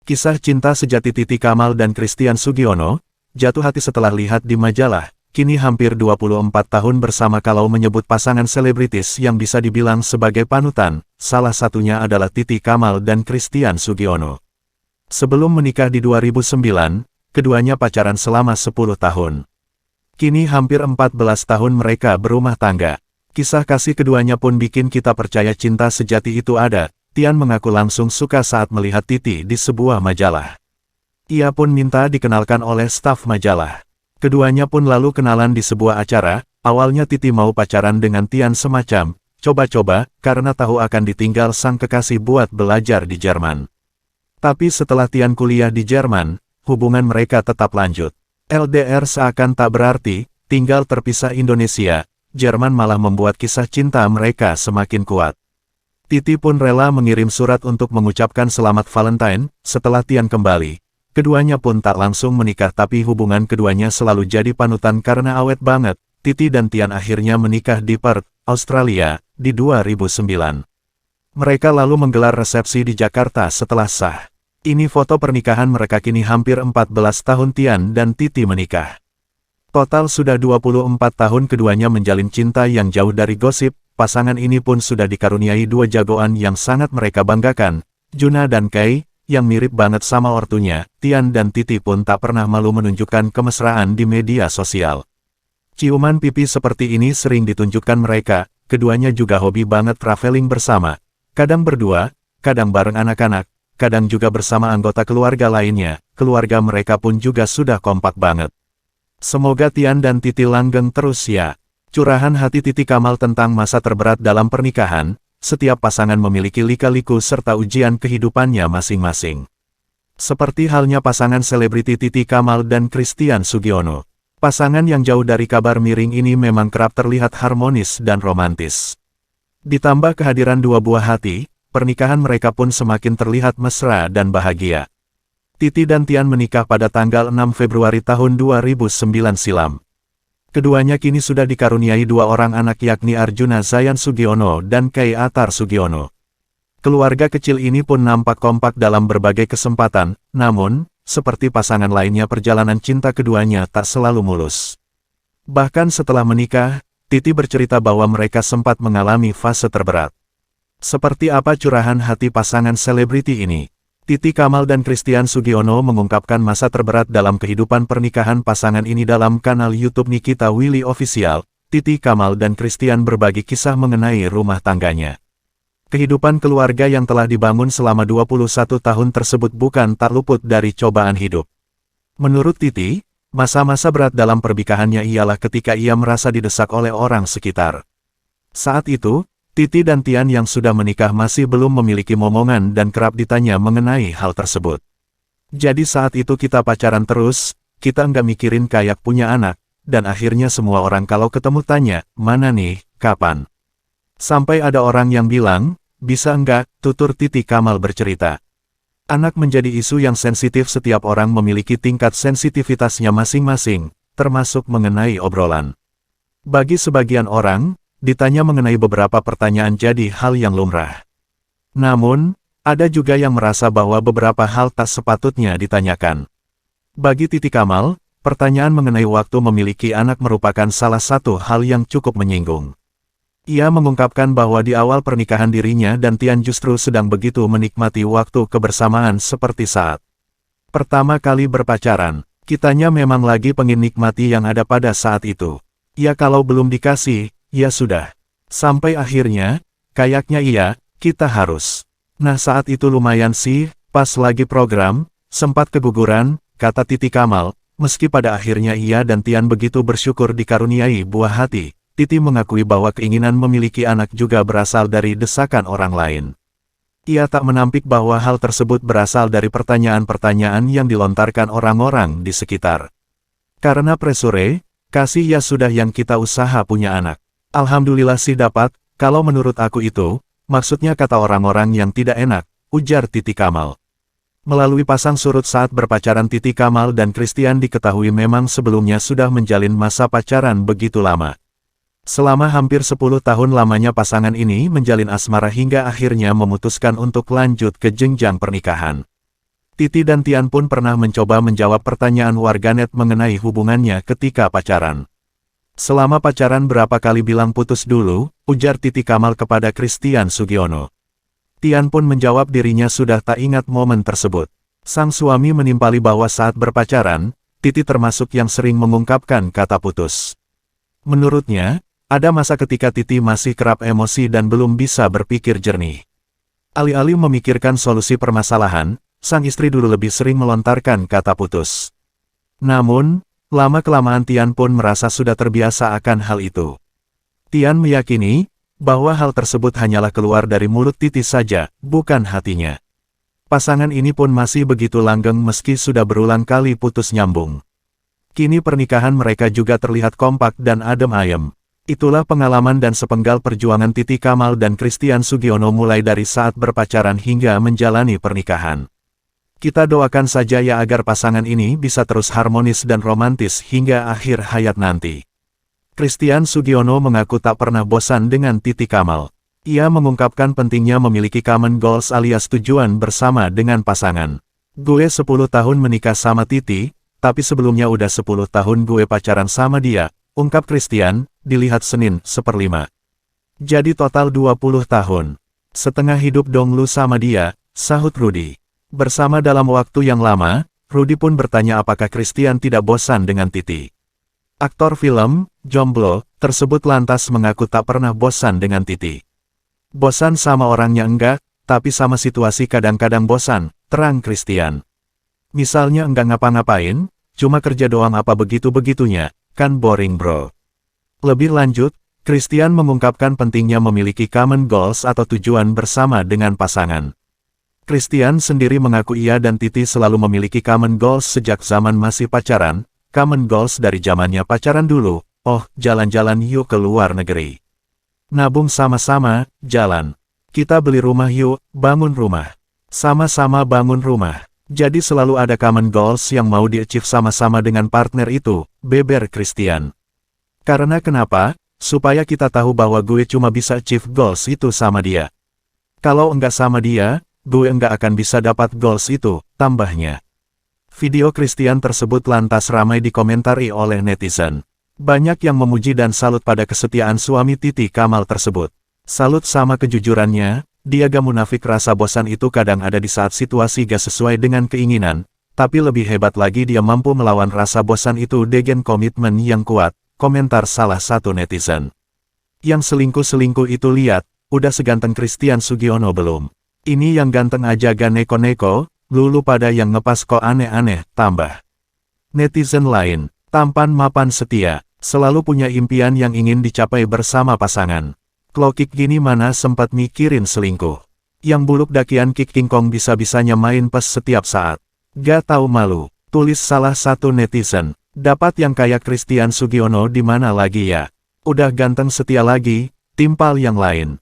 Kisah cinta sejati Titi Kamal dan Christian Sugiono, jatuh hati setelah lihat di majalah, kini hampir 24 tahun bersama kalau menyebut pasangan selebritis yang bisa dibilang sebagai panutan, salah satunya adalah Titi Kamal dan Christian Sugiono. Sebelum menikah di 2009, keduanya pacaran selama 10 tahun. Kini hampir 14 tahun mereka berumah tangga. Kisah kasih keduanya pun bikin kita percaya cinta sejati itu ada. Tian mengaku langsung suka saat melihat Titi di sebuah majalah. Ia pun minta dikenalkan oleh staf majalah. Keduanya pun lalu kenalan di sebuah acara. Awalnya Titi mau pacaran dengan Tian semacam coba-coba, karena tahu akan ditinggal sang kekasih buat belajar di Jerman. Tapi setelah Tian kuliah di Jerman, hubungan mereka tetap lanjut. LDR seakan tak berarti, tinggal terpisah Indonesia, Jerman malah membuat kisah cinta mereka semakin kuat. Titi pun rela mengirim surat untuk mengucapkan selamat Valentine, setelah Tian kembali. Keduanya pun tak langsung menikah tapi hubungan keduanya selalu jadi panutan karena awet banget. Titi dan Tian akhirnya menikah di Perth, Australia, di 2009. Mereka lalu menggelar resepsi di Jakarta setelah sah. Ini foto pernikahan mereka kini hampir 14 tahun Tian dan Titi menikah. Total sudah 24 tahun keduanya menjalin cinta yang jauh dari gosip. Pasangan ini pun sudah dikaruniai dua jagoan yang sangat mereka banggakan, Juna dan Kai, yang mirip banget sama ortunya. Tian dan Titi pun tak pernah malu menunjukkan kemesraan di media sosial. Ciuman pipi seperti ini sering ditunjukkan mereka, keduanya juga hobi banget traveling bersama. Kadang berdua, kadang bareng anak-anak, kadang juga bersama anggota keluarga lainnya. Keluarga mereka pun juga sudah kompak banget. Semoga Tian dan Titi langgeng terus ya. Curahan hati Titi Kamal tentang masa terberat dalam pernikahan, setiap pasangan memiliki lika-liku serta ujian kehidupannya masing-masing. Seperti halnya pasangan selebriti Titi Kamal dan Christian Sugiono. Pasangan yang jauh dari kabar miring ini memang kerap terlihat harmonis dan romantis. Ditambah kehadiran dua buah hati, pernikahan mereka pun semakin terlihat mesra dan bahagia. Titi dan Tian menikah pada tanggal 6 Februari tahun 2009 silam. Keduanya kini sudah dikaruniai dua orang anak yakni Arjuna Zayan Sugiono dan Kai Atar Sugiono. Keluarga kecil ini pun nampak kompak dalam berbagai kesempatan, namun, seperti pasangan lainnya perjalanan cinta keduanya tak selalu mulus. Bahkan setelah menikah, Titi bercerita bahwa mereka sempat mengalami fase terberat. Seperti apa curahan hati pasangan selebriti ini? Titi Kamal dan Christian Sugiono mengungkapkan masa terberat dalam kehidupan pernikahan pasangan ini dalam kanal YouTube Nikita Willy Official. Titi Kamal dan Christian berbagi kisah mengenai rumah tangganya. Kehidupan keluarga yang telah dibangun selama 21 tahun tersebut bukan tak luput dari cobaan hidup. Menurut Titi, masa-masa berat dalam pernikahannya ialah ketika ia merasa didesak oleh orang sekitar. Saat itu, Titi dan Tian yang sudah menikah masih belum memiliki momongan dan kerap ditanya mengenai hal tersebut. Jadi saat itu kita pacaran terus, kita nggak mikirin kayak punya anak, dan akhirnya semua orang kalau ketemu tanya, mana nih, kapan? Sampai ada orang yang bilang, bisa nggak, tutur Titi Kamal bercerita. Anak menjadi isu yang sensitif setiap orang memiliki tingkat sensitivitasnya masing-masing, termasuk mengenai obrolan. Bagi sebagian orang, ditanya mengenai beberapa pertanyaan jadi hal yang lumrah. Namun, ada juga yang merasa bahwa beberapa hal tak sepatutnya ditanyakan. Bagi Titi Kamal, pertanyaan mengenai waktu memiliki anak merupakan salah satu hal yang cukup menyinggung. Ia mengungkapkan bahwa di awal pernikahan dirinya dan Tian justru sedang begitu menikmati waktu kebersamaan seperti saat pertama kali berpacaran. Kitanya memang lagi pengen nikmati yang ada pada saat itu. Ya kalau belum dikasih, ya sudah. Sampai akhirnya, kayaknya iya, kita harus. Nah saat itu lumayan sih, pas lagi program, sempat keguguran, kata Titi Kamal, meski pada akhirnya ia dan Tian begitu bersyukur dikaruniai buah hati. Titi mengakui bahwa keinginan memiliki anak juga berasal dari desakan orang lain. Ia tak menampik bahwa hal tersebut berasal dari pertanyaan-pertanyaan yang dilontarkan orang-orang di sekitar. Karena presure, kasih ya sudah yang kita usaha punya anak. Alhamdulillah sih dapat, kalau menurut aku itu, maksudnya kata orang-orang yang tidak enak, ujar Titi Kamal. Melalui pasang surut saat berpacaran Titi Kamal dan Christian diketahui memang sebelumnya sudah menjalin masa pacaran begitu lama. Selama hampir 10 tahun lamanya pasangan ini menjalin asmara hingga akhirnya memutuskan untuk lanjut ke jenjang pernikahan. Titi dan Tian pun pernah mencoba menjawab pertanyaan warganet mengenai hubungannya ketika pacaran. Selama pacaran berapa kali bilang putus dulu, ujar Titi Kamal kepada Christian Sugiono. Tian pun menjawab dirinya sudah tak ingat momen tersebut. Sang suami menimpali bahwa saat berpacaran, Titi termasuk yang sering mengungkapkan kata putus. Menurutnya, ada masa ketika Titi masih kerap emosi dan belum bisa berpikir jernih. Alih-alih memikirkan solusi permasalahan, sang istri dulu lebih sering melontarkan kata putus. Namun, lama-kelamaan Tian pun merasa sudah terbiasa akan hal itu. Tian meyakini bahwa hal tersebut hanyalah keluar dari mulut Titi saja, bukan hatinya. Pasangan ini pun masih begitu langgeng meski sudah berulang kali putus nyambung. Kini pernikahan mereka juga terlihat kompak dan adem ayem. Itulah pengalaman dan sepenggal perjuangan Titi Kamal dan Christian Sugiono mulai dari saat berpacaran hingga menjalani pernikahan. Kita doakan saja ya agar pasangan ini bisa terus harmonis dan romantis hingga akhir hayat nanti. Christian Sugiono mengaku tak pernah bosan dengan Titi Kamal. Ia mengungkapkan pentingnya memiliki common goals alias tujuan bersama dengan pasangan. Gue 10 tahun menikah sama Titi, tapi sebelumnya udah 10 tahun gue pacaran sama dia, ungkap Christian, dilihat Senin, 1/5. Jadi total 20 tahun. Setengah hidup dong lu sama dia, sahut Rudy. Bersama dalam waktu yang lama, Rudy pun bertanya apakah Christian tidak bosan dengan Titi. Aktor film, jomblo, tersebut lantas mengaku tak pernah bosan dengan Titi. Bosan sama orangnya enggak, tapi sama situasi kadang-kadang bosan, terang Christian. Misalnya enggak ngapa-ngapain, cuma kerja doang apa begitu-begitunya, kan boring bro. Lebih lanjut, Christian mengungkapkan pentingnya memiliki common goals atau tujuan bersama dengan pasangan. Christian sendiri mengaku ia dan Titi selalu memiliki common goals sejak zaman masih pacaran, common goals dari zamannya pacaran dulu, oh jalan-jalan yuk ke luar negeri. Nabung sama-sama, jalan. Kita beli rumah yuk, bangun rumah. Sama-sama bangun rumah. Jadi selalu ada common goals yang mau di-achieve sama-sama dengan partner itu, beber Christian. Karena kenapa? Supaya kita tahu bahwa gue cuma bisa achieve goals itu sama dia. Kalau enggak sama dia, gue enggak akan bisa dapat goals itu, tambahnya. Video Christian tersebut lantas ramai dikomentari oleh netizen. Banyak yang memuji dan salut pada kesetiaan suami Titi Kamal tersebut. Salut sama kejujurannya, dia gak munafik rasa bosan itu kadang ada di saat situasi gak sesuai dengan keinginan, tapi lebih hebat lagi dia mampu melawan rasa bosan itu dengan komitmen yang kuat, komentar salah satu netizen. Yang selingkuh-selingkuh itu lihat, udah seganteng Christian Sugiono belum? Ini yang ganteng aja gak neko-neko, lulu pada yang ngepas kok aneh-aneh, tambah. Netizen lain, tampan mapan setia, selalu punya impian yang ingin dicapai bersama pasangan. Klokik gini mana sempat mikirin selingkuh. Yang buluk dakian Kik King Kong bisa-bisanya main pes setiap saat. Gak tahu malu, tulis salah satu netizen. Dapat yang kayak Christian Sugiono di mana lagi ya? Udah ganteng setia lagi, timpal yang lain.